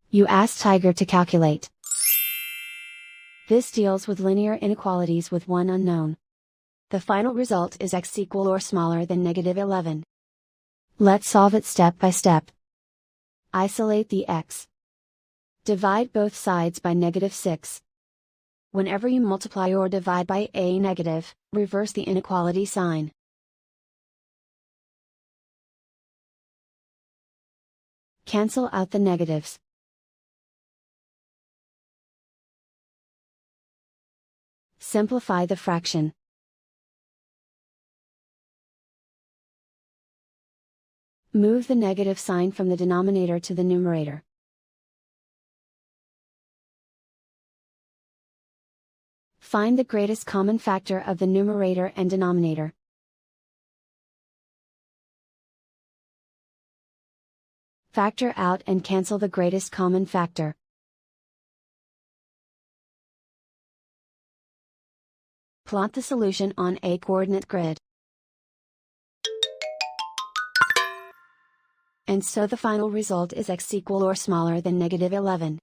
You ask Tiger to calculate. This deals with linear inequalities with one unknown. The final result is x equal or smaller than -11. Let's solve it step by step. Isolate the x. Divide both sides by -6. Whenever you multiply or divide by a negative, reverse the inequality sign. Cancel out the negatives. Simplify the fraction. Move the negative sign from the denominator to the numerator. Find the greatest common factor of the numerator and denominator. Factor out and cancel the greatest common factor. Plot the solution on a coordinate grid. And so the final result is x equal or smaller than -11.